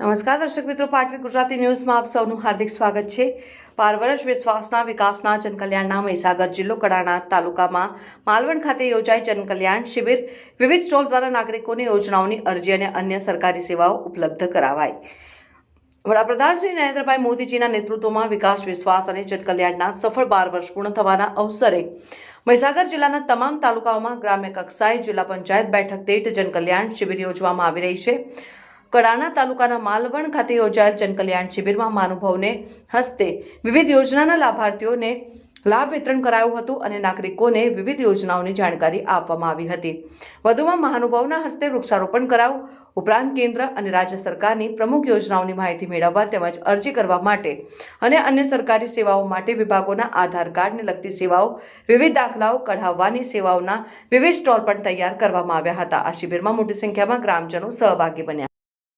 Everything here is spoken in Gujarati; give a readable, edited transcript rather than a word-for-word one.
નમસ્કાર દર્શક મિત્રો, પાટવી ગુજરાતી ન્યૂઝમાં આપ સૌનું હાર્દિક સ્વાગત છે। પારવરસ વિશ્વાસના વિકાસના જનકલ્યાણના મહીસાગર જિલ્લો કડાણા તાલુકામાં માલવણ ખાતે યોજાઈ જનકલ્યાણ શિબિર। વિવિધ સ્ટોલ દ્વારા નાગરિકોને યોજનાઓની અરજી અને અન્ય સરકારી સેવાઓ ઉપલબ્ધ કરાવાઈ। વડાપ્રધાન શ્રી નરેન્દ્રભાઈ મોદીજીના નેતૃત્વમાં વિકાસ, વિશ્વાસ અને જનકલ્યાણના સફળ 12 વર્ષ પૂર્ણ થવાના અવસરે મહીસાગર જિલ્લાના તમામ તાલુકાઓમાં ગ્રામ્ય કક્ષાએ જિલ્લા પંચાયત બેઠક દીઠ જનકલ્યાણ શિબિર યોજવામાં આવી રહી છે। કડાણા તાલુકાના માલવણ ખાતે યોજાયેલ જનકલ્યાણ શિબિરમાં મહાનુભાવોને હસ્તે વિવિધ યોજનાના લાભાર્થીઓને લાભ વિતરણ કરાયું હતું અને નાગરિકોને વિવિધ યોજનાઓની જાણકારી આપવામાં આવી હતી। વધુમાં મહાનુભાવોના હસ્તે વૃક્ષારોપણ કરાયું ઉપરાંત કેન્દ્ર અને રાજ્ય સરકારની પ્રમુખ યોજનાઓની માહિતી મેળવવા તેમજ અરજી કરવા માટે અને અન્ય સરકારી સેવાઓ માટે વિભાગોના આધાર કાર્ડને લગતી સેવાઓ, વિવિધ દાખલાઓ કઢાવવાની સેવાઓના વિવિધ સ્ટોલ પણ તૈયાર કરવામાં આવ્યા હતા। આ શિબિરમાં મોટી સંખ્યામાં ગ્રામજનો સહભાગી બન્યા।